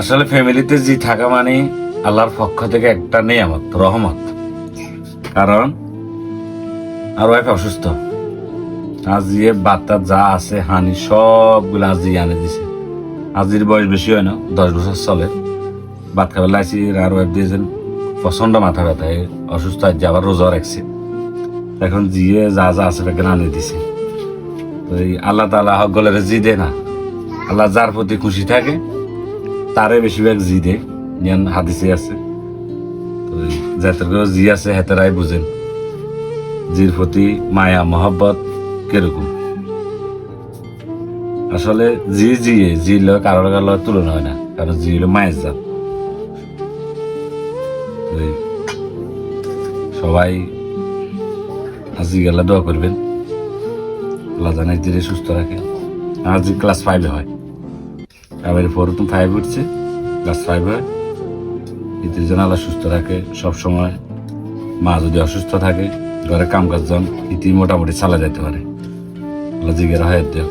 আসলে ফ্যামিলিতে জি থাকা মানে আল্লাহর পক্ষ থেকে একটা নিয়ামত, রহমত। কারণ আর ওয়াইফ অসুস্থ, আজিয়ে বাচ্চা যা আছে হানি সবগুলো আজি আনে দিছে। আজির বয়স বেশি হয় না, 10 বছর চলে। ভাত খাবার লাইছি আর ওয়াইফ দিয়েছেন প্রচন্ড মাথা ব্যথা, অসুস্থ আছে, আবার রোজা রাখছে। এখন জিয়ে যা যা আছে তাকে আনে দিছে। তো এই আল্লাহ তাআলা হকগলের জি দে না, আল্লাহ যার প্রতি খুশি থাকে তারে বেশিরভাগ জি দে, নিয়ন হাদিসে আছে। তো যাদের জি আছে হেতেরাই বুঝেন জির প্রতি মায়া মহব্বত কিরকম। আসলে জি জিয়ে জি লোক কারোর কারোর তুলনা হয় না, কারণ জি হলো মায়ের জাত। সবাই আজি গেলে দোয়া করবেন, আল্লাহ জানে ধীরে সুস্থ রাখে। আজি ক্লাস 5 হয়, আবার 4 তুমি 5 উঠছে, ক্লাস 5 হয়। এদের জন্য আল্লাহ সুস্থ রাখে সব সময়। মা যদি অসুস্থ থাকে, ঘরে কাম কাজ জন ইতি মোটামুটি চালা যেতে পারে। আল্লাহ জিগের হায়াত দেখ।